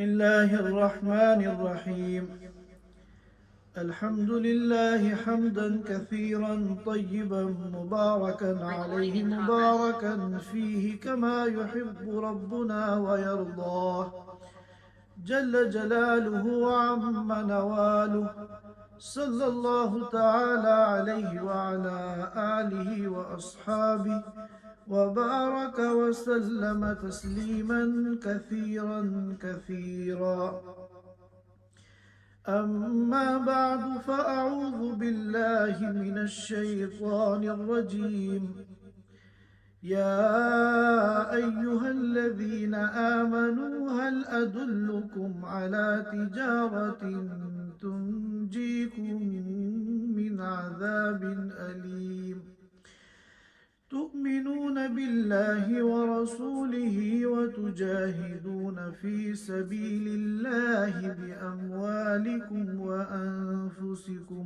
الله الرحمن الرحيم. الحمد لله حمدا كثيرا طيبا مباركا عليه مباركا فيه كما يحب ربنا ويرضاه جل جلاله وعم نواله. صلى الله تعالى عليه وعلى آله وأصحابه وبارك وسلم تسليما كثيرا كثيرا. أما بعد فأعوذ بالله من الشيطان الرجيم. يا أيها الذين آمنوا هل أدلكم على تجارة تنجيكم من عذاب أليم تؤمنون بالله ورسوله وتجاهدون في سبيل الله بأموالكم وأنفسكم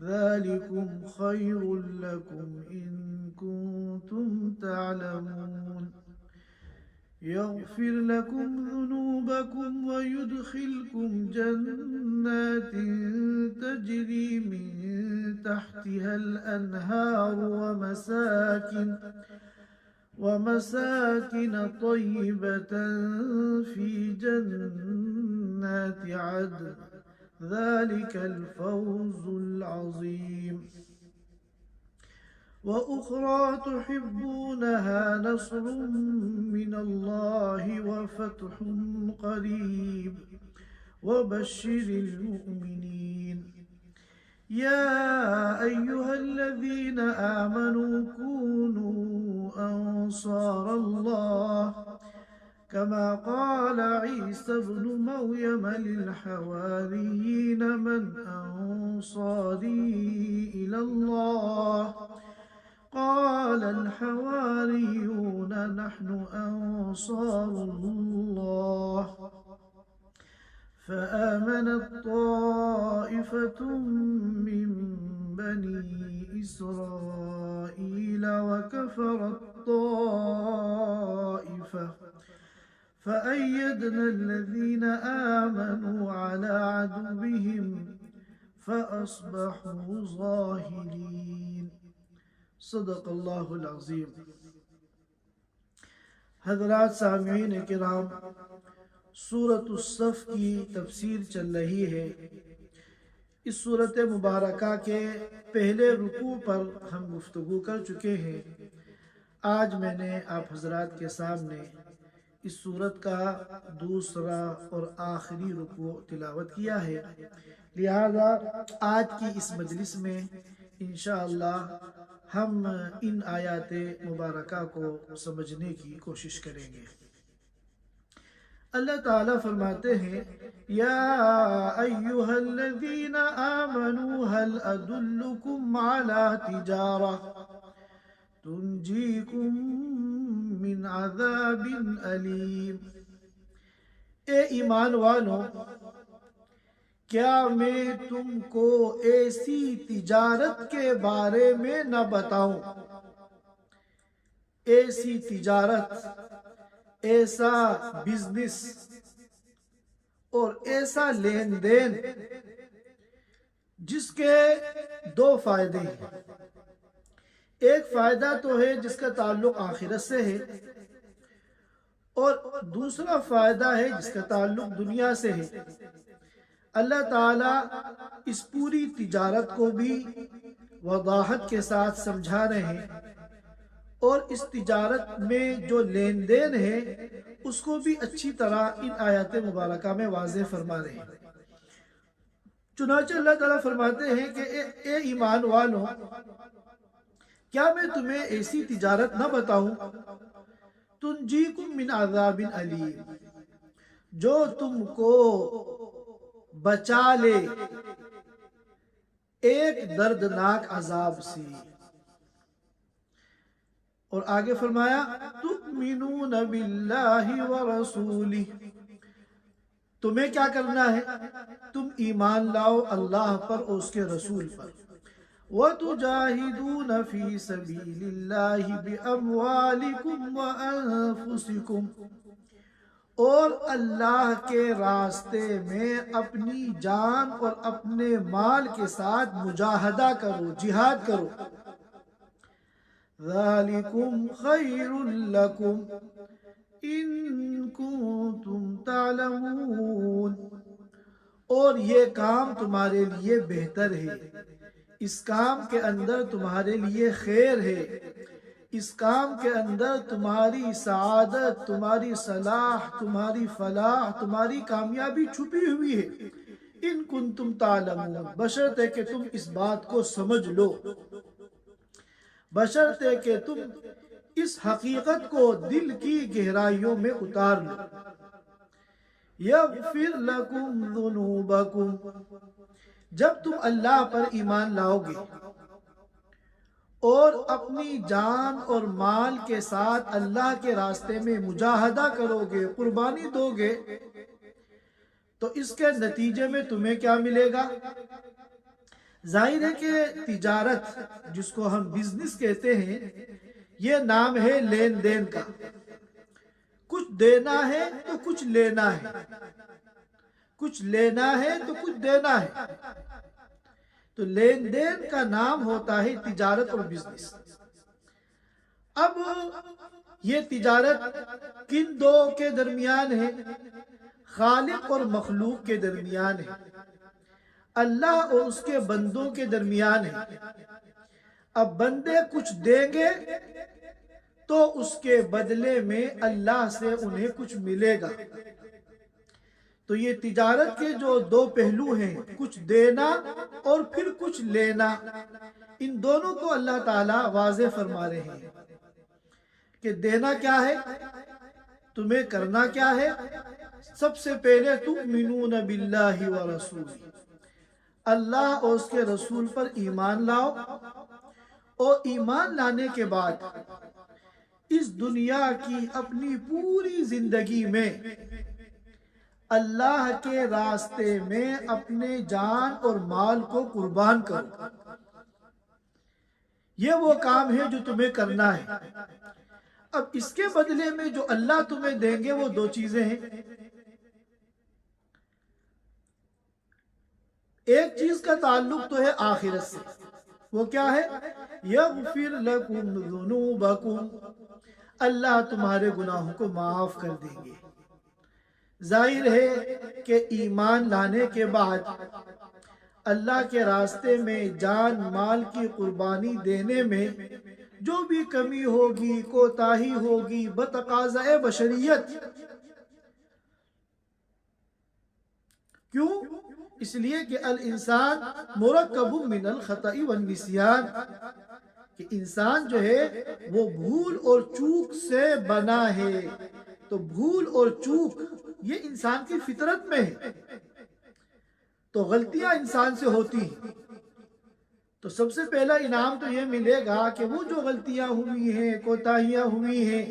ذلكم خير لكم إن كنتم تعلمون. يغفر لكم ذنوبكم ويدخلكم جنات تجري من تحتها الأنهار ومساكن طيبة في جنات عدن ذلك الفوز العظيم. وأخرى تحبونها نصر من الله وفتح قريب وبشر المؤمنين. يا أيها الذين آمنوا كونوا أنصار الله كما قال عيسى ابن مريم للحواريين من أنصاري إلى الله قال الحواريون نحن أنصار الله. فآمنت طائفة من بني إسرائيل وكفرت طائفة فأيدنا الذين آمنوا على عدوهم فأصبحوا ظاهرين. صدق اللہ العظیم. حضرات سامعین کرام، سورۃ الصف کی تفسیر چل رہی ہے. اس سورت مبارکہ کے پہلے رکوع پر ہم گفتگو کر چکے ہیں. آج میں نے آپ حضرات کے سامنے اس سورت کا دوسرا اور آخری رکوع تلاوت کیا ہے. لہذا آج کی اس مجلس میں انشاءاللہ ہم ان آیات مبارکہ کو سمجھنے کی کوشش کریں گے. اللہ تعالیٰ فرماتے ہیں یا ایہا الذین آمنوا هل ادلکم علی تجارہ تنجیکم من عذاب علیم. اے ایمان والو، کیا میں تم کو ایسی تجارت کے بارے میں نہ بتاؤں؟ ایسی تجارت، ایسا بزنس اور ایسا لین دین جس کے دو فائدے ہیں. ایک فائدہ تو ہے جس کا تعلق آخرت سے ہے، اور دوسرا فائدہ ہے جس کا تعلق دنیا سے ہے. اللہ تعالیٰ اس پوری تجارت کو بھی وضاحت کے ساتھ سمجھا رہے ہیں، اور اس تجارت میں جو لین دین ہے اس کو بھی اچھی طرح ان آیات مبارکہ میں واضح فرما رہے ہیں. چنانچہ اللہ تعالیٰ فرماتے ہیں کہ اے ایمان والوں، کیا میں تمہیں ایسی تجارت نہ بتاؤں تنجیکم من عذاب علیم، جو تم کو بچا لے ایک دردناک عذاب سے. اور آگے فرمایا تؤمنون باللہ ورسولہ، تمہیں کیا کرنا ہے؟ تم ایمان لاؤ اللہ پر اور اس کے رسول پر. وَتُجَاهِدُونَ فِي سَبِيلِ اللَّهِ بِأَمْوَالِكُمْ وَأَنفُسِكُمْ، اور اللہ کے راستے میں اپنی جان اور اپنے مال کے ساتھ مجاہدہ کرو، جہاد کرو۔ ذالکم خیر لکم ان کنتم تعلمون، اور یہ کام تمہارے لیے بہتر ہے، اس کام کے اندر تمہارے لیے خیر ہے، اس کام کے اندر تمہاری سعادت، تمہاری صلاح، تمہاری فلاح، تمہاری کامیابی چھپی ہوئی ہے۔ ان کنتم تعلمون، بشرطے کہ تم اس بات کو سمجھ لو، بشرطے کہ تم اس حقیقت کو دل کی گہرائیوں میں اتار لو۔ یغفر لکم ذنوبکم، جب تم اللہ پر ایمان لاؤ گے اور اپنی جان اور مال کے ساتھ اللہ کے راستے میں مجاہدہ کرو گے، قربانی دو گے، تو اس کے نتیجے میں تمہیں کیا ملے گا؟ ظاہر ہے کہ تجارت، جس کو ہم بزنس کہتے ہیں، یہ نام ہے لین دین کا۔ کچھ دینا ہے تو کچھ لینا ہے، کچھ لینا ہے تو کچھ دینا ہے، تو لین دین کا نام ہوتا ہے تجارت اور بزنس۔ اب یہ تجارت کن دو کے درمیان ہے؟ خالق اور مخلوق کے درمیان ہے، اللہ اور اس کے بندوں کے درمیان ہے۔ اب بندے کچھ دیں گے تو اس کے بدلے میں اللہ سے انہیں کچھ ملے گا۔ تو یہ تجارت کے جو دو پہلو ہیں، کچھ دینا اور پھر کچھ لینا، ان دونوں کو اللہ تعالیٰ واضح فرما رہے ہیں کہ دینا کیا ہے، تمہیں کرنا کیا ہے۔ سب سے پہلے تؤمنون باللہ ورسولہ، اللہ اور اس کے رسول پر ایمان لاؤ، اور ایمان لانے کے بعد اس دنیا کی اپنی پوری زندگی میں اللہ کے راستے میں اپنے جان اور مال کو قربان کرو۔ یہ وہ کام ہے جو تمہیں کرنا ہے۔ اب اس کے بدلے میں جو اللہ تمہیں دیں گے وہ دو چیزیں ہیں۔ ایک چیز کا تعلق تو ہے آخرت سے، وہ کیا ہے؟ یغفر لکم ذنوبکم، اللہ تمہارے گناہوں کو معاف کر دیں گے۔ ظاہر ہے کہ ایمان لانے کے بعد اللہ کے راستے میں جان مال کی قربانی دینے میں جو بھی کمی ہوگی، کوتاہی ہوگی، بتقاضۂ بشریت، کیوں؟ اس لیے کہ الانسان مرکب من الخطأ والنسیان، کہ انسان جو ہے وہ بھول اور چوک سے بنا ہے۔ تو بھول اور چوک یہ انسان کی فطرت میں ہے، تو غلطیاں انسان سے ہوتی ہیں۔ تو سب سے پہلا انعام تو یہ ملے گا کہ وہ جو غلطیاں ہوئی ہیں، کوتاہیاں ہوئی ہیں،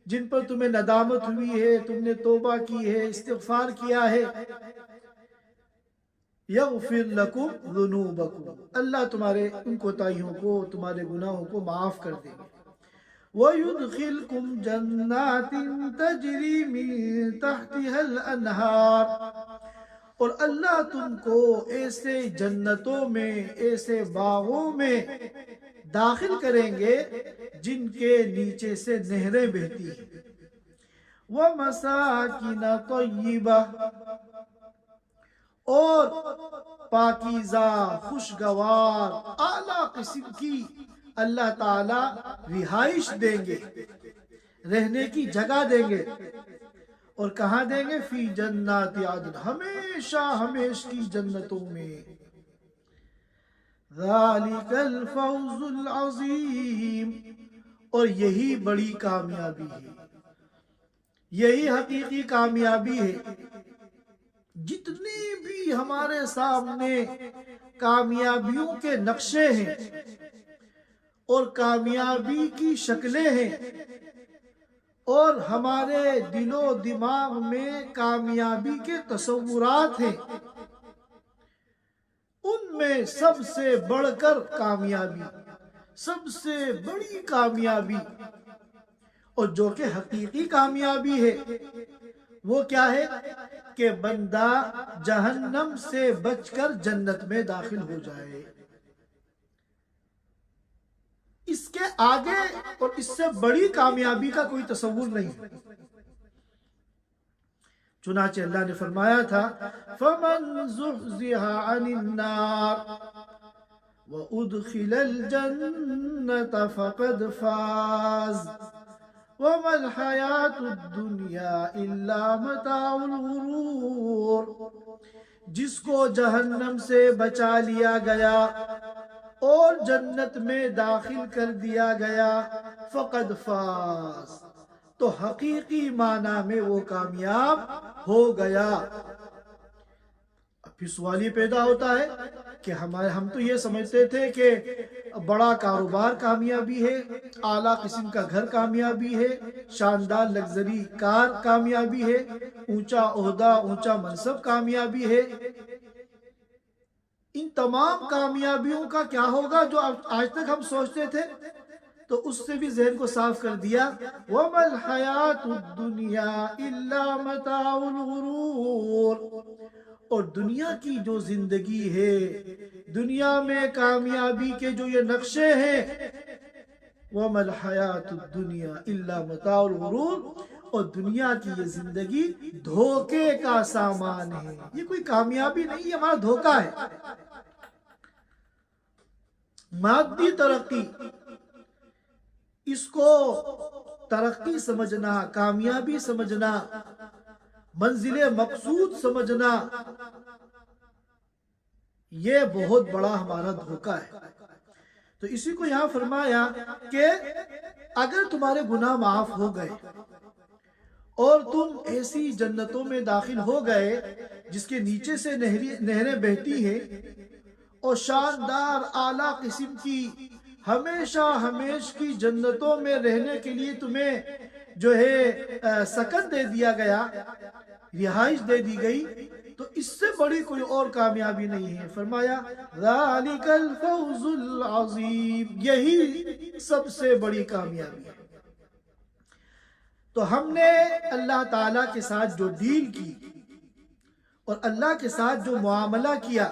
جن پر تمہیں ندامت ہوئی ہے، تم نے توبہ کی ہے، استغفار کیا ہے، یغفر لکم ذنوبکم، اللہ تمہارے ان کوتاہیوں کو، تمہارے گناہوں کو معاف کر دیں گے۔ وَيُدْخِلْكُمْ جَنَّاتٍ تَجْرِي مِن تَحْتِهَا الْأَنْهَارُ، اور اللہ تم کو ایسے جنتوں میں، ایسے باغوں میں داخل کریں گے جن کے نیچے سے نہریں بہتی ہیں۔ وَمَسَاكِنَ طَيِّبَةً، اور پاکیزہ، خوشگوار، اعلیٰ قسم کی اللہ تعالیٰ رہائش دیں گے، رہنے کی جگہ دیں گے۔ اور کہاں دیں گے؟ فی جنات عدن، ہمیشہ ہمیش کی جنتوں میں۔ ذالک الفوز العظیم، اور یہی بڑی کامیابی ہے، یہی حقیقی کامیابی ہے۔ جتنی بھی ہمارے سامنے کامیابیوں کے نقشے ہیں اور کامیابی کی شکلیں ہیں، اور ہمارے دل و دماغ میں کامیابی کے تصورات ہیں، ان میں سب سے بڑھ کر کامیابی، سب سے بڑی کامیابی، اور جو کہ حقیقی کامیابی ہے، وہ کیا ہے کہ بندہ جہنم سے بچ کر جنت میں داخل ہو جائے. اس کے آگے اور اس سے بڑی کامیابی کا کوئی تصور نہیں. چنانچہ اللہ نے فرمایا تھا فَمَنْ زُحْزِحَ عَنِ النَّارِ وَأُدْخِلَ الْجَنَّةَ فَقَدْ فَازَ وَمَا الْحَيَاةُ الدُّنْيَا إِلَّا مَتَاعُ الْغُرُورِ. جس کو جہنم سے بچا لیا گیا اور جنت میں داخل کر دیا گیا فقد فاز، تو حقیقی معنی میں وہ کامیاب ہو گیا. اب پھر سوال یہ پیدا ہوتا ہے کہ ہم تو یہ سمجھتے تھے کہ بڑا کاروبار کامیابی ہے، اعلیٰ قسم کا گھر کامیابی ہے، شاندار لگژری کار کامیابی ہے، اونچا عہدہ اونچا منصب کامیابی ہے. ان تمام کامیابیوں کا کیا ہوگا جو آج تک ہم سوچتے تھے؟ تو اس سے بھی ذہن کو صاف کر دیا وَمَا الْحَيَاةُ الدُّنْيَا إِلَّا مَتَاعُ الْغُرُورِ. اور دنیا کی جو زندگی ہے، دنیا میں کامیابی کے جو یہ نقشے ہیں، وَمَا الْحَيَاةُ الدُّنْيَا إِلَّا مَتَاعُ الْغُرُورِ، اور دنیا کی یہ زندگی دھوکے کا سامان ہے. یہ کوئی کامیابی نہیں، یہ ہمارا دھوکہ ہے. مادی ترقی، اس کو ترقی سمجھنا، کامیابی سمجھنا، منزل مقصود سمجھنا، یہ بہت بڑا ہمارا دھوکہ ہے. تو اسی کو یہاں فرمایا کہ اگر تمہارے گناہ معاف ہو گئے اور تم ایسی جنتوں میں داخل ہو گئے جس کے نیچے سے نہریں بہتی ہیں اور شاندار اعلیٰ قسم کی ہمیشہ کی جنتوں میں رہنے کے لیے تمہیں جو ہے سکن دے دیا گیا، رہائش دے دی گئی، تو اس سے بڑی کوئی اور کامیابی نہیں ہے. فرمایا ذَلِكَ الْفَوْزُ الْعَظِيمُ، یہی سب سے بڑی کامیابی ہے. تو ہم نے اللہ تعالیٰ کے ساتھ جو ڈیل کی اور اللہ کے ساتھ جو معاملہ کیا،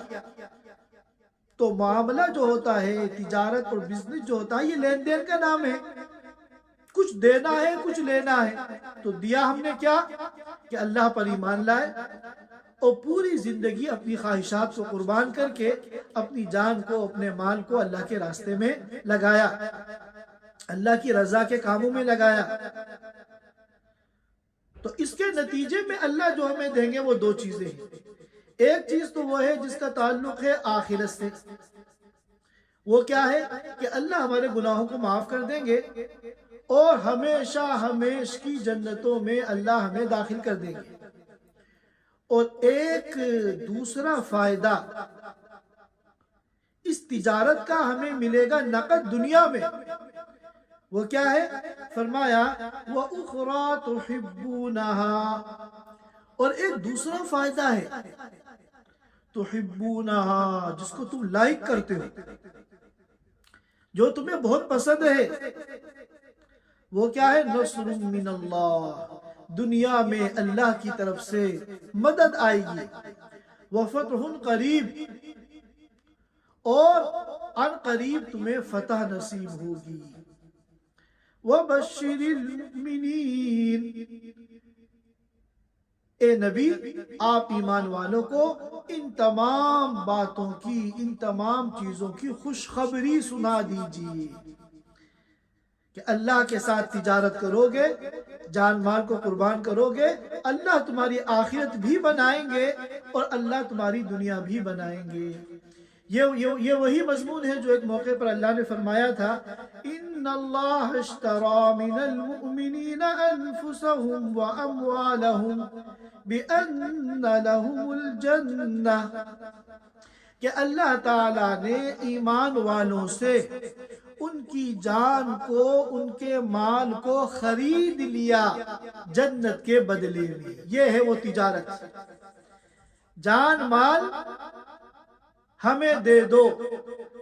تو معاملہ جو ہوتا ہے، تجارت اور بزنس جو ہوتا ہے، یہ لین دین کا نام ہے. کچھ دینا ہے، کچھ لینا ہے. تو دیا ہم نے کیا کہ اللہ پر ایمان لائے اور پوری زندگی اپنی خواہشات کو قربان کر کے اپنی جان کو، اپنے مال کو اللہ کے راستے میں لگایا، اللہ کی رضا کے کاموں میں لگایا. تو اس کے نتیجے میں اللہ جو ہمیں دیں گے وہ دو چیزیں ہیں. ایک چیز تو وہ ہے جس کا تعلق ہے آخرت سے. وہ کیا ہے کہ اللہ ہمارے گناہوں کو معاف کر دیں گے اور ہمیشہ کی جنتوں میں اللہ ہمیں داخل کر دیں گے. اور ایک دوسرا فائدہ اس تجارت کا ہمیں ملے گا نقد دنیا میں. وہ کیا ہے؟ فرمایا وَأُخْرَى تُحِبُّونَهَا، اور ایک دوسرا فائدہ ہے تُحِبُّونَهَا، جس کو تم لائک کرتے ہو، جو تمہیں بہت پسند ہے. وہ کیا ہے؟ نصر من اللہ، دنیا میں اللہ کی طرف سے مدد آئے گی. وفتح قریب، اور ان قریب تمہیں فتح نصیب ہوگی. وبشر المؤمنین، اے نبی آپ ایمان والوں کو ان تمام باتوں کی، ان تمام چیزوں کی خوشخبری سنا دیجیے کہ اللہ کے ساتھ تجارت کرو گے، جان مال کو قربان کرو گے، اللہ تمہاری آخرت بھی بنائیں گے اور اللہ تمہاری دنیا بھی بنائیں گے. یہ وہی مضمون ہے جو ایک موقع پر اللہ نے فرمایا تھا ان اللہ اشترى من المؤمنین انفسهم واموالهم بان لهم الجنہ، کہ اللہ تعالیٰ نے ایمان والوں سے ان کی جان کو، ان کے مال کو خرید لیا جنت کے بدلے میں. یہ ہے وہ تجارت. جان مال ہمیں دے دو،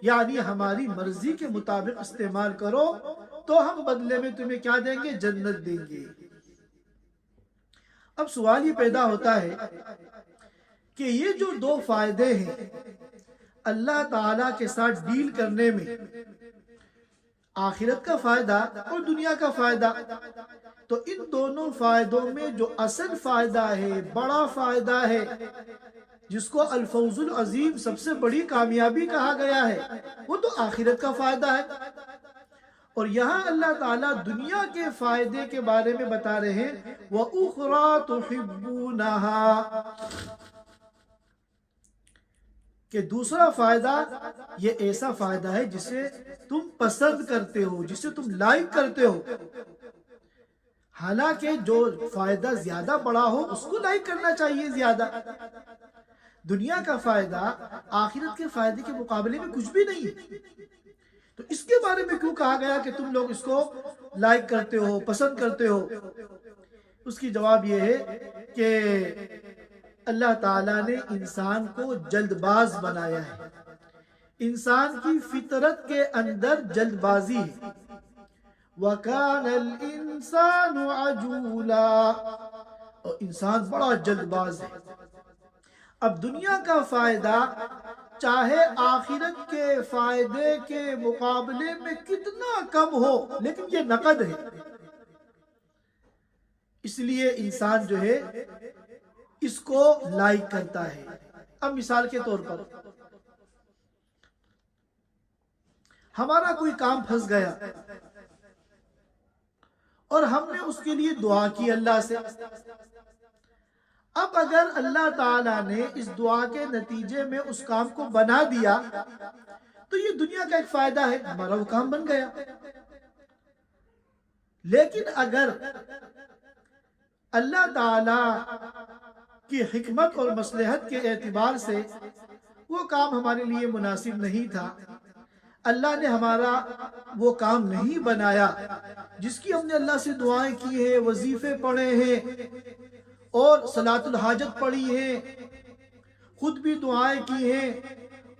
یعنی ہماری مرضی کے مطابق استعمال کرو تو ہم بدلے میں تمہیں کیا دیں گے؟ جنت دیں گے. اب سوال یہ پیدا ہوتا ہے کہ یہ جو دو فائدے ہیں اللہ تعالیٰ کے ساتھ ڈیل کرنے میں، آخرت کا فائدہ اور دنیا کا فائدہ، تو ان دونوں فائدوں میں جو اصل فائدہ ہے، بڑا فائدہ ہے، جس کو الفوز العظیم سب سے بڑی کامیابی کہا گیا ہے، وہ تو آخرت کا فائدہ ہے۔ اور یہاں اللہ تعالیٰ دنیا کے فائدے کے بارے میں بتا رہے ہیں وَأُخْرَى تُحِبُّونَهَا، کہ دوسرا فائدہ یہ ایسا فائدہ ہے جسے تم پسند کرتے ہو، جسے تم لائک کرتے ہو۔ حالانکہ جو فائدہ زیادہ بڑا ہو اس کو لائک کرنا چاہیے زیادہ۔ دنیا کا فائدہ آخرت کے فائدے کے مقابلے میں کچھ بھی نہیں ہے، تو اس کے بارے میں کیوں کہا گیا کہ تم لوگ اس کو لائک کرتے ہو، پسند کرتے ہو؟ اس کی جواب یہ ہے کہ اللہ تعالیٰ نے انسان کو جلد باز بنایا ہے، انسان کی فطرت کے اندر جلد بازی ہے۔ وَكَانَ الْإِنسَانُ عَجُولًا، اور انسان بڑا جلد باز ہے۔ اب دنیا کا فائدہ چاہے آخرت کے فائدے کے مقابلے میں کتنا کم ہو، لیکن یہ نقد ہے، اس لیے انسان جو ہے اس کو لائک کرتا ہے۔ اب مثال کے طور پر ہمارا کوئی کام پھنس گیا اور ہم نے اس کے لیے دعا کی اللہ سے۔ اب اگر اللہ تعالیٰ نے اس دعا کے نتیجے میں اس کام کو بنا دیا تو یہ دنیا کا ایک فائدہ ہے، ہمارا وہ کام بن گیا۔ لیکن اگر اللہ تعالیٰ کی حکمت اور مصلحت کے اعتبار سے وہ کام ہمارے لیے مناسب نہیں تھا، اللہ نے ہمارا وہ کام نہیں بنایا جس کی ہم نے اللہ سے دعائیں کی ہیں، وظیفے پڑھے ہیں اور صلاۃ الحاجت پڑھی ہیں، خود بھی دعائیں کی ہیں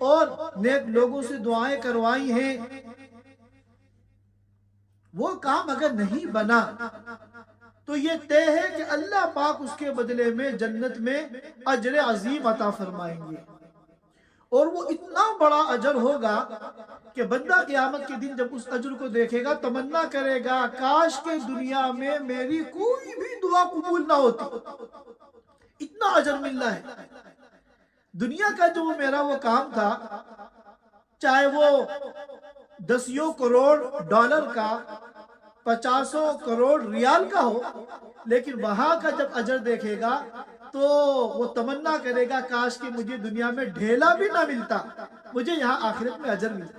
اور نیک لوگوں سے دعائیں کروائی ہیں، وہ کام اگر نہیں بنا تو یہ طے ہے کہ اللہ پاک اس کے بدلے میں جنت میں اجر عظیم عطا فرمائیں گے، اور وہ اتنا بڑا اجر ہوگا کہ بندہ قیامت کے دن جب اس اجر کو دیکھے گا تمنا کرے گا کاش کہ دنیا میں میری کوئی بھی دعا قبول نہ ہوتی، اتنا اجر مل رہا ہے۔ دنیا کا جو میرا وہ کام تھا، چاہے وہ 10 کروڑ ڈالر کا، 50 کروڑ ریال کا ہو، لیکن وہاں کا جب اجر دیکھے گا تو وہ تمنا کرے گا کاش کہ مجھے دنیا میں ڈھیلا بھی نہ ملتا، مجھے یہاں آخرت میں اجر ملتا۔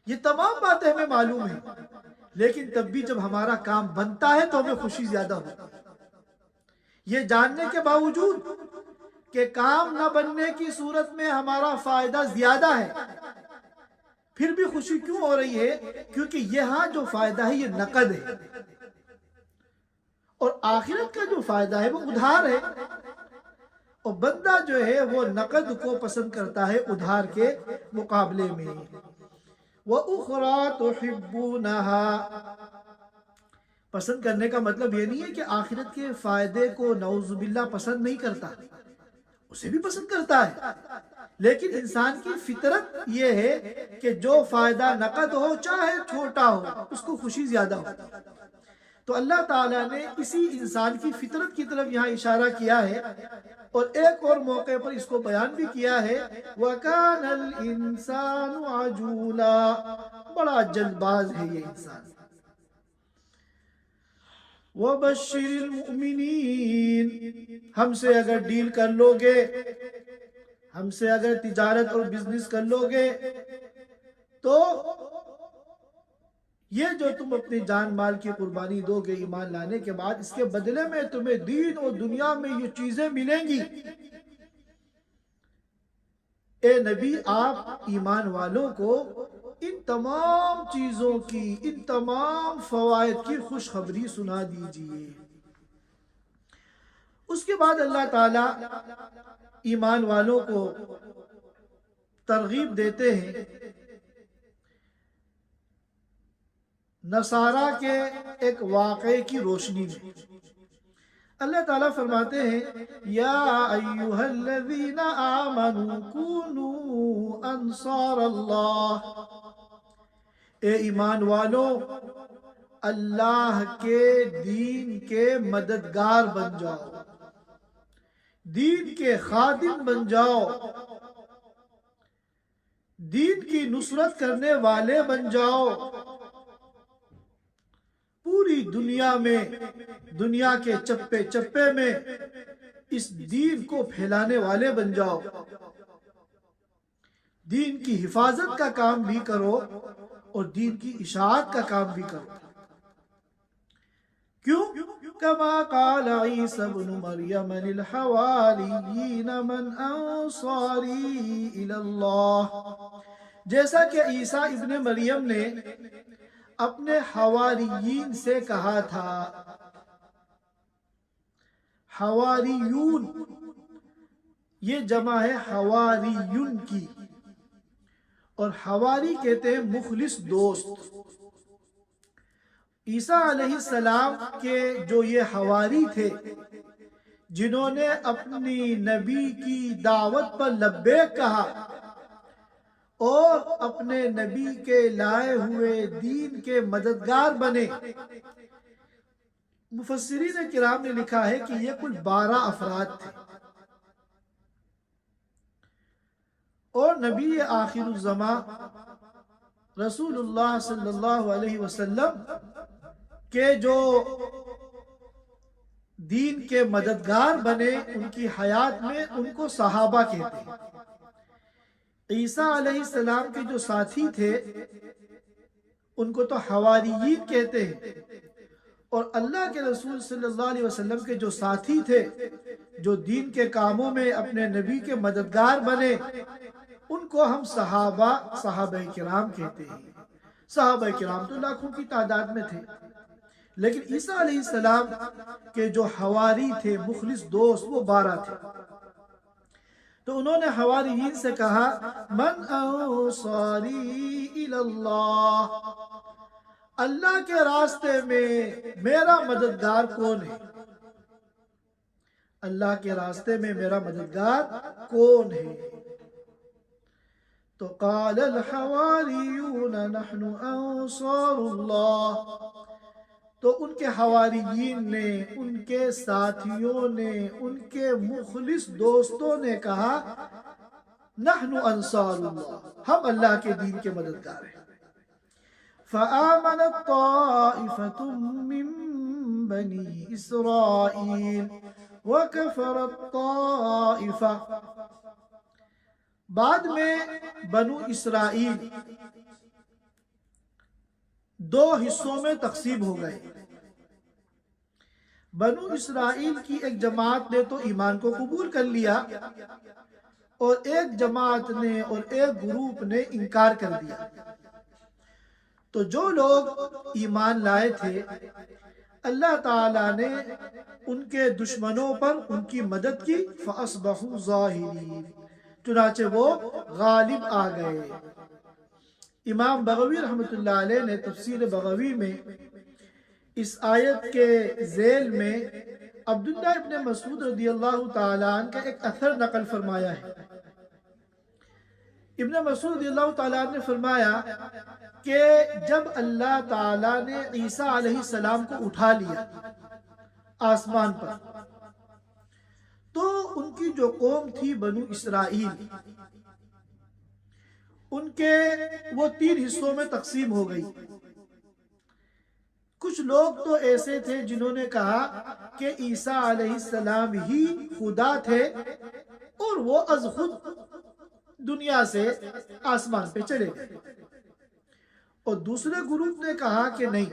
یہ تمام باتیں ہمیں معلوم ہیں، لیکن تب بھی جب ہمارا کام بنتا ہے تو ہمیں خوشی زیادہ ہوتی ہے۔ یہ جاننے کے باوجود کہ کام نہ بننے کی صورت میں ہمارا فائدہ زیادہ ہے، پھر بھی خوشی کیوں ہو رہی ہے؟ کیونکہ یہاں جو فائدہ ہے یہ نقد ہے، اور آخرت کا جو فائدہ ہے وہ ادھار ہے، اور بندہ جو ہے وہ نقد کو پسند کرتا ہے ادھار کے مقابلے میں۔ وَأُخْرَى تُحِبُّونَهَا، پسند کرنے کا مطلب یہ نہیں ہے کہ آخرت کے فائدے کو نعوذ باللہ پسند نہیں کرتا، اسے بھی پسند کرتا ہے، لیکن انسان کی فطرت یہ ہے کہ جو فائدہ نقد ہو چاہے چھوٹا ہو اس کو خوشی زیادہ ہو۔ تو اللہ تعالیٰ نے اسی انسان کی فطرت کی طرف یہاں اشارہ کیا ہے، اور ایک اور موقع پر اس کو بیان بھی کیا ہے وَكَانَ الْإِنسَانُ عَجُولًا، بڑا جلد باز ہے یہ انسان۔ وَبَشِّرِ الْمُؤْمِنِينَ، ہم سے اگر ڈیل کر لو گے، ہم سے اگر تجارت اور بزنس کر لو گے تو یہ جو تم اپنی جان مال کی قربانی دو گے ایمان لانے کے بعد، اس کے بدلے میں تمہیں دین اور دنیا میں یہ چیزیں ملیں گی۔ اے نبی، آپ ایمان والوں کو ان تمام چیزوں کی، ان تمام فوائد کی خوشخبری سنا دیجئے۔ اس کے بعد اللہ تعالیٰ ایمان والوں کو ترغیب دیتے ہیں نصارہ کے ایک واقعے کی روشنی میں۔ اللہ تعالیٰ فرماتے ہیں یا ایہا الذین آمنوا کونوا انصار اللہ، اے ایمان والو اللہ کے دین کے مددگار بن جاؤ، دین کے خادم بن جاؤ، دین کی نصرت کرنے والے بن جاؤ، پوری دنیا میں، دنیا کے چپے چپے میں اس دین کو پھیلانے والے بن جاؤ، دین کی حفاظت کا کام بھی کرو اور دین کی اشاعت کا کام بھی کرو۔ کیوں؟ کما قال عیسی ابن مریم للحواریین من انصاری الی اللہ، جیسا کہ عیسیٰ ابن مریم نے اپنے حواریین سے کہا تھا۔ حواریون یہ جمع ہے حواریون کی، اور حواری کہتے ہیں مخلص دوست۔ عیسیٰ علیہ السلام کے جو یہ حواری تھے جنہوں نے اپنی نبی کی دعوت پر لبیک کہا اور اپنے نبی کے لائے ہوئے دین کے مددگار بنے، مفسرین کرام نے لکھا ہے کہ یہ کل 12 افراد تھے، اور نبی آخر الزمان رسول اللہ صلی اللہ علیہ وسلم کہ جو دین کے مددگار بنے ان کی حیات میں ان کو صحابہ کہتے ہیں۔ عیسیٰ علیہ السلام کے جو ساتھی تھے ان کو تو حواریین کہتے ہیں، اور اللہ کے رسول صلی اللہ علیہ وسلم کے جو ساتھی تھے جو دین کے کاموں میں اپنے نبی کے مددگار بنے ان کو ہم صحابہ کرام کہتے ہیں۔ صحابہ کرام تو لاکھوں کی تعداد میں تھے، لیکن عیسیٰ علیہ السلام کے جو حواری تھے مخلص دوست وہ 12 تھے۔ تو انہوں نے حواریین سے کہا من انصاری الی اللہ، اللہ کے راستے میں میرا مددگار کون ہے؟ اللہ کے راستے میں میرا مددگار کون ہے؟ تو قال الحواریون نحن انصار اللہ، تو ان کے حواریین نے، ان کے ساتھیوں نے، ان کے مخلص دوستوں نے کہا نحن انصار اللہ، ہم اللہ کے دین کے مددگار ہیں۔ فآمنت طائفة من بنی اسرائیل وکفرت طائفہ، بعد میں بنو اسرائیل 2 حصوں میں تقسیم ہو گئے۔ بنو اسرائیل کی ایک جماعت نے تو ایمان کو قبول کر لیا، اور ایک جماعت نے اور ایک گروپ نے انکار کر دیا۔ تو جو لوگ ایمان لائے تھے اللہ تعالیٰ نے ان کے دشمنوں پر ان کی مدد کی، فَأَصْبَحُوا ظَاهِرِينَ، چنانچہ وہ غالب آ گئے۔ امام بغوی رحمۃ اللہ علیہ نے تفسیر بغوی میں اس آیت کے ذیل میں عبداللہ ابن مسعود رضی اللہ تعالیٰ عنہ کا ایک اثر نقل فرمایا ہے۔ ابن مسعود رضی اللہ تعالیٰ عنہ نے فرمایا کہ جب اللہ تعالیٰ نے عیسیٰ علیہ السلام کو اٹھا لیا آسمان پر، تو ان کی جو قوم تھی بنو اسرائیل، ان کے وہ 3 حصوں میں تقسیم ہو گئی۔ کچھ لوگ تو ایسے تھے جنہوں نے کہا کہ عیسیٰ علیہ السلام ہی خدا تھے اور وہ از خود دنیا سے آسمان پہ چلے گئے، اور دوسرے گروپ نے کہا کہ نہیں،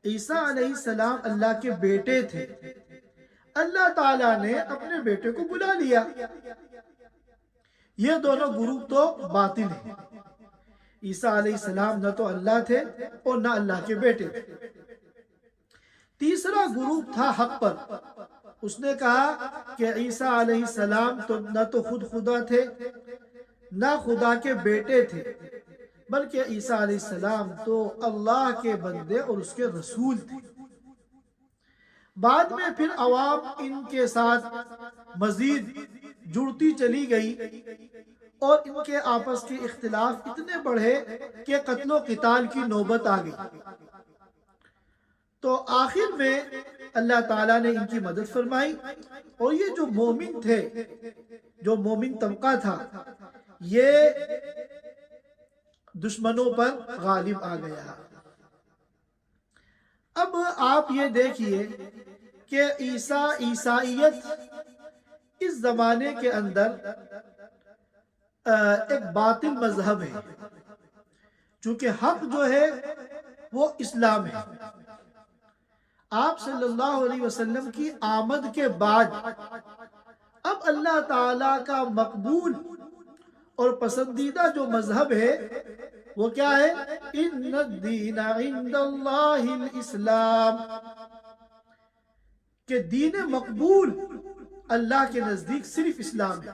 عیسیٰ علیہ السلام اللہ کے بیٹے تھے، اللہ تعالیٰ نے اپنے بیٹے کو بلا لیا۔ یہ دونوں گروپ تو باطل ہیں، عیسیٰ علیہ السلام نہ تو اللہ تھے اور نہ اللہ کے بیٹے تھے۔ تیسرا گروپ تھا حق پر، اس نے کہا کہ عیسیٰ علیہ السلام تو نہ تو خود خدا تھے نہ خدا کے بیٹے تھے، بلکہ عیسیٰ علیہ السلام تو اللہ کے بندے اور اس کے رسول تھے۔ بعد میں پھر عوام ان کے ساتھ مزید جڑتی چلی گئی اور ان کے آپس کے اختلاف اتنے بڑھے کہ قتل و قتال کی نوبت آ گئی۔ تو آخر میں اللہ تعالیٰ نے ان کی مدد فرمائی اور یہ جو مومن تھے، جو مومن طبقہ تھا، یہ دشمنوں پر غالب آ گیا۔ اب آپ یہ دیکھیے کہ عیسائیت اس زمانے کے اندر ایک باطل مذہب ہے، چونکہ حق جو ہے وہ اسلام ہے۔ آپ صلی اللہ علیہ وسلم کی آمد کے بعد اب اللہ تعالیٰ کا مقبول اور پسندیدہ جو مذہب ہے وہ کیا ہے؟ ان الدین عند اللہ الاسلام، کہ دین مقبول اللہ کے نزدیک صرف اسلام ہے۔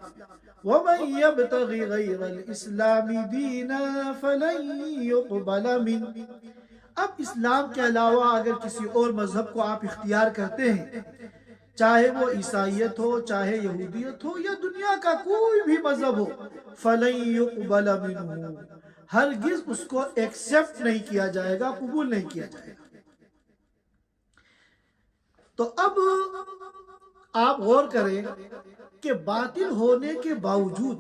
وَمَن يَبْتَغِ غَيْرَ الْإِسْلَامِ دِينًا فَلَن يُقْبَلَ مِنْهُ۔ اب اسلام کے علاوہ اگر کسی اور مذہب کو آپ اختیار کرتے ہیں، چاہے وہ عیسائیت ہو، چاہے یہودیت ہو، یا دنیا کا کوئی بھی مذہب ہو، فَلَن يُقْبَلَ مِنْهُ، ہرگز اس کو ایکسپٹ نہیں کیا جائے گا، قبول نہیں کیا جائے گا۔ تو اب آپ غور کریں کہ باطل ہونے کے باوجود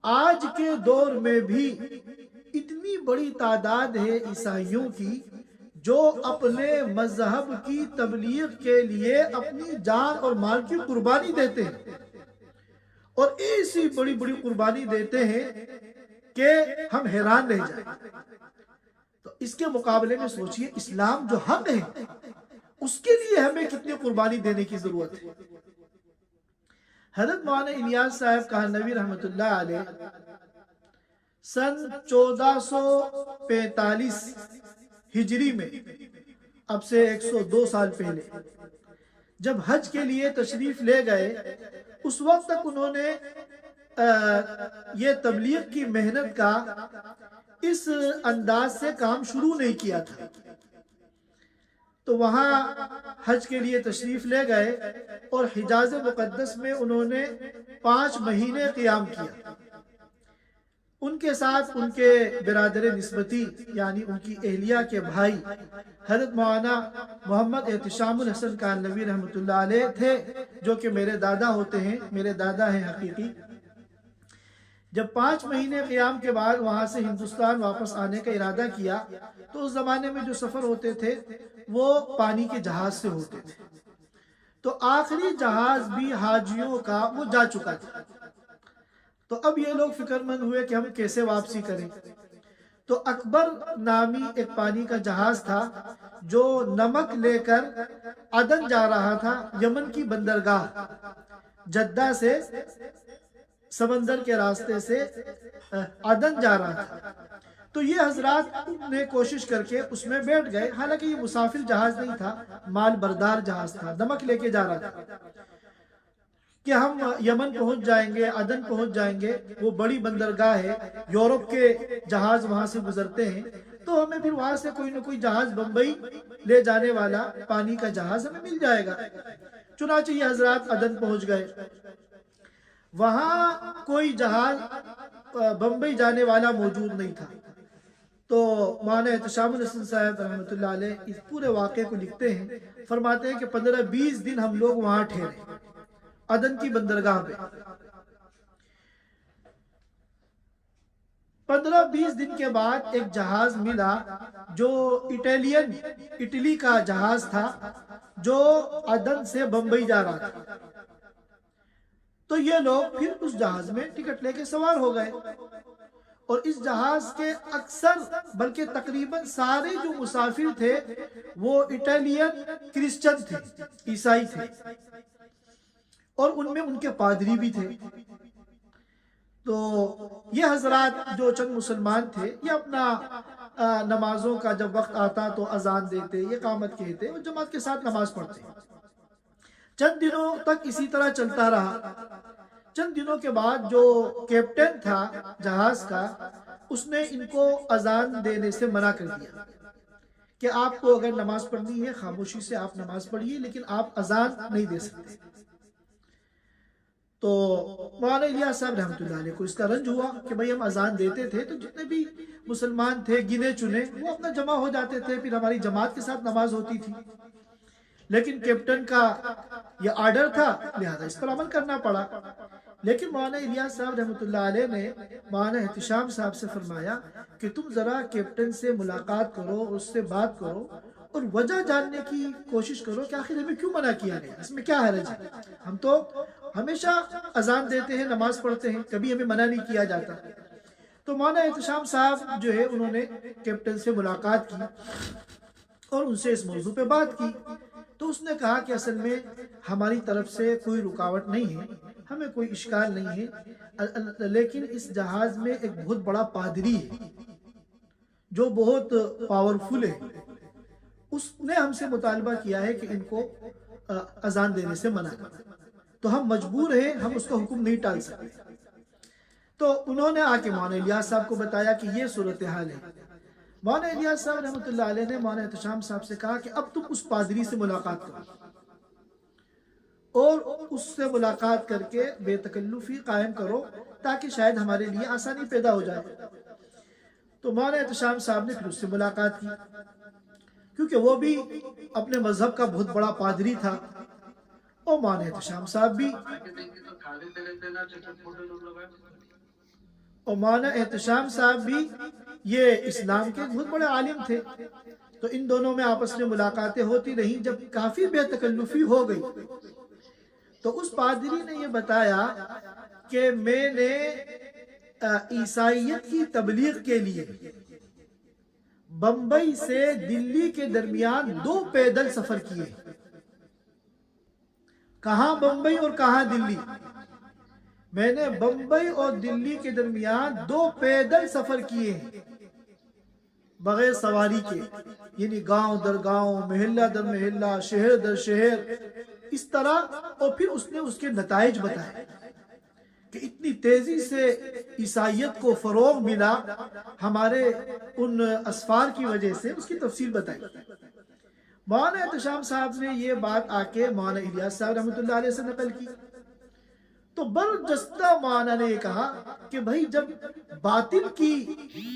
آج کے دور میں بھی اتنی بڑی تعداد ہے عیسائیوں کی جو اپنے مذہب کی تبلیغ کے لیے اپنی جان اور مال کی قربانی دیتے ہیں، اور ایسی بڑی بڑی قربانی دیتے ہیں کہ ہم حیران رہ جائیں۔ تو اس کے مقابلے میں سوچئے اسلام جو حق ہے اس کے لیے ہمیں کتنی قربانی دینے کی ضرورت ہے۔ حضرت مولانا الیاس صاحب کہانوی رحمۃ اللہ علیہ سن 1445 ہجری میں، اب سے 102 سال پہلے، جب حج کے لیے تشریف لے گئے، اس وقت تک انہوں نے یہ تبلیغ کی محنت کا اس انداز سے کام شروع نہیں کیا تھا۔ تو وہاں حج کے لیے تشریف لے گئے اور حجاز مقدس میں انہوں نے 5 مہینے قیام کیا۔ ان کے ساتھ ان کے برادر نسبتی یعنی ان کی اہلیہ کے بھائی حضرت مولانا محمد احتشام الحسن کانلوی رحمۃ اللہ علیہ تھے، جو کہ میرے دادا ہوتے ہیں، میرے دادا ہیں حقیقی۔ جب 5 مہینے قیام کے بعد وہاں سے ہندوستان واپس آنے کا ارادہ کیا تو اس زمانے میں جو سفر ہوتے تھے وہ پانی کے جہاز سے ہوتے تھے، تو آخری جہاز بھی حاجیوں کا وہ جا چکا تھا۔ تو اب یہ لوگ فکر مند ہوئے کہ ہم کیسے واپسی کریں۔ تو اکبر نامی ایک پانی کا جہاز تھا جو نمک لے کر عدن جا رہا تھا، یمن کی بندرگاہ جدہ سے سمندر کے راستے سے عدن جا رہا تھا۔ تو یہ حضرات نے کوشش کر کے اس میں بیٹھ گئے، حالانکہ یہ مسافر جہاز نہیں تھا، مال بردار جہاز تھا، نمک لے کے جا رہا تھا کہ ہم یمن پہنچ جائیں گے، عدن پہنچ جائیں گے، وہ بڑی بندرگاہ ہے، یورپ کے جہاز وہاں سے گزرتے ہیں، تو ہمیں پھر وہاں سے کوئی نہ کوئی جہاز بمبئی لے جانے والا پانی کا جہاز ہمیں مل جائے گا۔ چنانچہ یہ حضرات عدن پہنچ گئے، وہاں کوئی جہاز بمبئی جانے والا موجود نہیں تھا۔ تو مولانا احتشام الحسن صاحب رحمۃ اللہ علیہ اس پورے واقعے کو لکھتے ہیں، فرماتے ہیں کہ 15-20 دن ہم لوگ وہاں ٹھہرے عدن کی بندرگاہ پہ۔ 15-20 دن کے بعد ایک جہاز ملا جو اٹلی کا جہاز تھا، جو عدن سے بمبئی جا رہا تھا۔ تو یہ لوگ پھر اس جہاز میں ٹکٹ لے کے سوار ہو گئے، اور اس جہاز کے اکثر بلکہ تقریباً سارے جو مسافر تھے وہ اٹالین کرسچن تھے، عیسائی تھے، اور ان میں ان کے پادری بھی تھے۔ تو یہ حضرات جو چند مسلمان تھے یہ اپنا نمازوں کا جب وقت آتا تو اذان دیتے، یہ اقامت کہتے اور جماعت کے ساتھ نماز پڑھتے۔ چند دنوں تک اسی طرح چلتا رہا۔ چند دنوں کے بعد جو کیپٹن تھا جہاز کا، اس نے ان کو اذان دینے سے منع کر دیا کہ آپ کو اگر نماز پڑھنی ہے خاموشی سے آپ نماز پڑھیے، لیکن آپ اذان نہیں دے سکتے۔ تو مولانا الیاس صاحب رحمۃ اللہ علیہ کو اس کا رنج ہوا کہ بھئی ہم اذان دیتے تھے تو جتنے بھی مسلمان تھے گنے چنے وہ اپنا جمع ہو جاتے تھے، پھر ہماری جماعت کے ساتھ نماز ہوتی تھی، لیکن کیپٹن کا یہ آرڈر تھا لہذا اس پر عمل کرنا پڑا۔ لیکن مولانا الیاس صاحب رحمۃ اللہ علیہ نے مولانا احتشام صاحب سے فرمایا کہ تم ذرا کیپٹن سے ملاقات کرو، اس سے بات کرو اور وجہ جاننے کی کوشش کرو کہ آخر ہمیں کیوں منع کیا گیا، اس میں کیا حرج ہے؟ ہم تو ہمیشہ اذان دیتے ہیں، نماز پڑھتے ہیں، کبھی ہمیں منع نہیں کیا جاتا۔ تو مولانا احتشام صاحب جو ہے انہوں نے کیپٹن سے ملاقات کی اور ان سے اس موضوع پہ بات کی، تو اس نے کہا کہ اصل میں ہماری طرف سے کوئی رکاوٹ نہیں ہے، ہمیں کوئی اشکال نہیں ہے، لیکن اس جہاز میں ایک بہت بڑا پادری ہے جو بہت پاورفل ہے، اس نے ہم سے مطالبہ کیا ہے کہ ان کو اذان دینے سے منع کریں، تو ہم مجبور ہیں، ہم اس کا حکم نہیں ٹال سکتے۔ تو انہوں نے آ کے مولانا الیاس صاحب کو بتایا کہ یہ صورتحال ہے۔ مولانا الیاس صاحب رحمۃ اللہ علیہ نے مولانا احتشام صاحب سے کہا کہ اب تم اس پادری سے ملاقات کرو اور اس سے ملاقات کر کے بے تکلفی قائم کرو تاکہ شاید ہمارے لیے آسانی پیدا ہو جائے۔ تو مولانا احتشام صاحب نے پھر اس سے ملاقات کی، کیونکہ وہ بھی اپنے مذہب کا بہت بڑا پادری تھا اور مولانا احتشام صاحب بھی یہ اسلام کے بہت بڑے عالم تھے۔ تو ان دونوں میں آپس میں ملاقاتیں ہوتی رہیں، جب کافی بے تکلفی ہو گئی تو اس پادری نے یہ بتایا کہ میں نے عیسائیت کی تبلیغ کے لیے بمبئی سے دلی کے درمیان 2 پیدل سفر کیے۔ کہاں بمبئی اور کہاں دلی؟ میں نے بمبئی اور دلی کے درمیان 2 پیدل سفر کیے ہیں بغیر سواری کے، یعنی گاؤں در گاؤں، محلہ در محلہ، شہر در شہر، اس طرح۔ اور پھر اس نے اس کے نتائج بتائے کہ اتنی تیزی سے عیسائیت کو فروغ ملا ہمارے ان اسفار کی وجہ سے، اس کی تفصیل بتائی۔ مولانا احتشام صاحب نے یہ بات آ کے مولانا الیاس صاحب رحمۃ اللہ علیہ سے نقل کی، تو برجستہ مولانا نے یہ کہا کہ بھائی جب باطل کی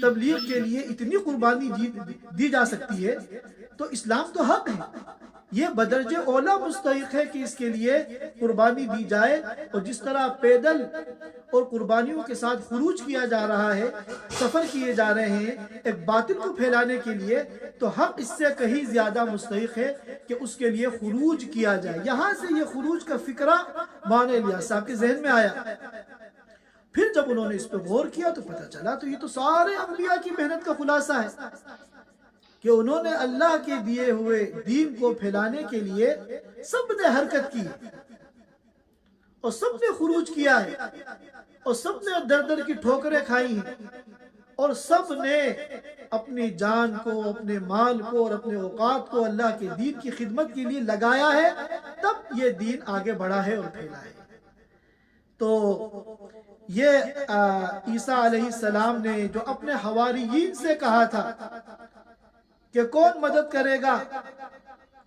تبلیغ کے لیے اتنی قربانی دی جا سکتی ہے تو اسلام تو حق ہے، یہ بدرجہ اولا مستحق ہے کہ اس کے لیے قربانی دی جائے۔ اور جس طرح پیدل اور قربانیوں کے ساتھ خروج کیا جا رہا ہے، سفر کیے جا رہے ہیں ایک باطل کو پھیلانے کے لیے، تو حق اس سے کہیں زیادہ مستحق ہے کہ اس کے لیے خروج کیا جائے۔ یہاں سے یہ خروج کا فکرہ مولانا الیاس صاحب کے ذہن میں آیا۔ پھر جب انہوں نے اس پہ غور کیا تو پتہ چلا تو یہ تو سارے انبیاء کی محنت کا خلاصہ ہے کہ انہوں نے اللہ کے دیے ہوئے دین کو پھیلانے کے لیے سب نے حرکت کی اور سب نے خروج کیا ہے اور سب نے در در کی ٹھوکریں کھائی ہیں اور سب نے اپنی جان کو، اپنے مال کو اور اپنے اوقات کو اللہ کے دین کی خدمت کے لیے لگایا ہے، تب یہ دین آگے بڑھا ہے اور پھیلا ہے۔ تو یہ عیسیٰ علیہ السلام نے جو اپنے حواریین سے کہا تھا کہ کون مدد کرے گا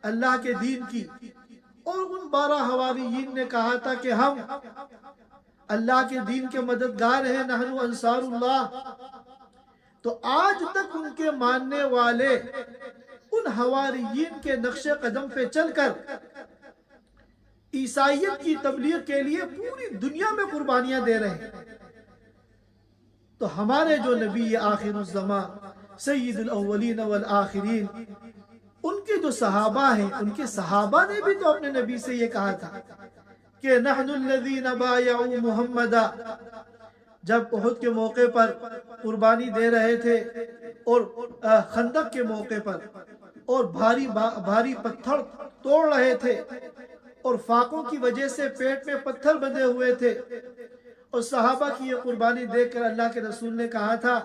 اللہ کے دین کی، اور ان 12 حواریین نے کہا تھا کہ ہم اللہ کے دین کے مددگار ہیں، نحن انصار اللہ، تو آج تک ان کے ماننے والے ان حواریین کے نقش قدم پہ چل کر عیسائیت کی تبلیغ کے لیے پوری دنیا میں قربانیاں دے رہے ہیں۔ تو ہمارے جو نبی آخر الزمان سید الاولین والآخرین، ان کے جو صحابہ ہیں، ان کے صحابہ نے بھی تو اپنے نبی سے یہ کہا تھا کہ نحن الذین بایعوا محمدا، جب احد کے موقع پر قربانی دے رہے تھے اور خندق کے موقع پر اور بھاری پتھر توڑ رہے تھے اور فاقوں کی وجہ سے پیٹ میں پتھر بندھے ہوئے تھے، اور صحابہ کی یہ قربانی دیکھ کر اللہ کے رسول نے کہا تھا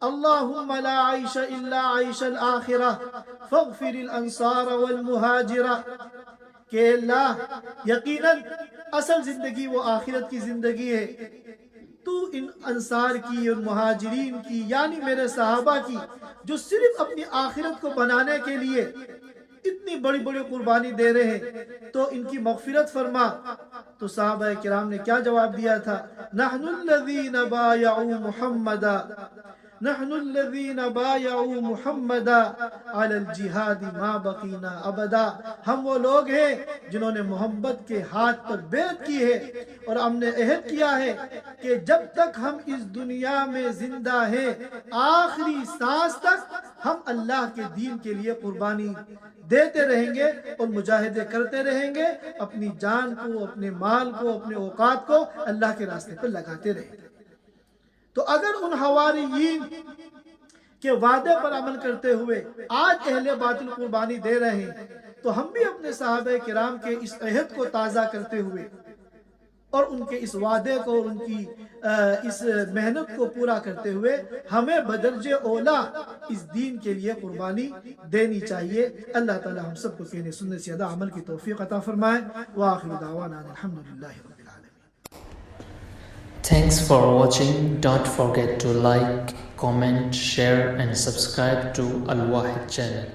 اللہم لا عیش الا عیش الآخرہ فاغفر الانصار والمہاجرہ، کہ اللہ یقیناً اصل زندگی وہ آخرت کی زندگی ہے، تو ان انصار کی اور مہاجرین کی یعنی میرے صحابہ کی جو صرف اپنی آخرت کو بنانے کے لیے اتنی بڑی بڑی قربانی دے رہے ہیں تو ان کی مغفرت فرما. تو صحابہ کرام نے کیا جواب دیا تھا؟ نحن الذین بایعوا محمدا نحن الذین بایعوا محمدا علی الجہاد ما بقینا ابدا. ہم وہ لوگ ہیں جنہوں نے محمد کے ہاتھ پر بیعت کی ہے اور ہم نے عہد کیا ہے کہ جب تک ہم اس دنیا میں زندہ ہیں آخری سانس تک ہم اللہ کے دین کے لیے قربانی دیتے رہیں گے اور مجاہدے کرتے رہیں گے، اپنی جان کو، اپنے مال کو، اپنے اوقات کو اللہ کے راستے پر لگاتے رہیں گے. تو اگر ان حواریین کے وعدے پر عمل کرتے ہوئے آج اہل باطل قربانی دے رہے ہیں تو ہم بھی اپنے صحابہ کرام کے اس عہد کو تازہ کرتے ہوئے اور ان کے اس وعدے کو اور ان کی اس محنت کو پورا کرتے ہوئے ہمیں بدرجہ اولا اس دین کے لیے قربانی دینی چاہیے. اللہ تعالی ہم سب کو کہنے سننے سے زیادہ عمل کی توفیق عطا فرمائے. وآخر دعوانا الحمدللہ رب العالمین. Thanks for watching. Don't forget to like, comment, share and subscribe to Al Wahid channel.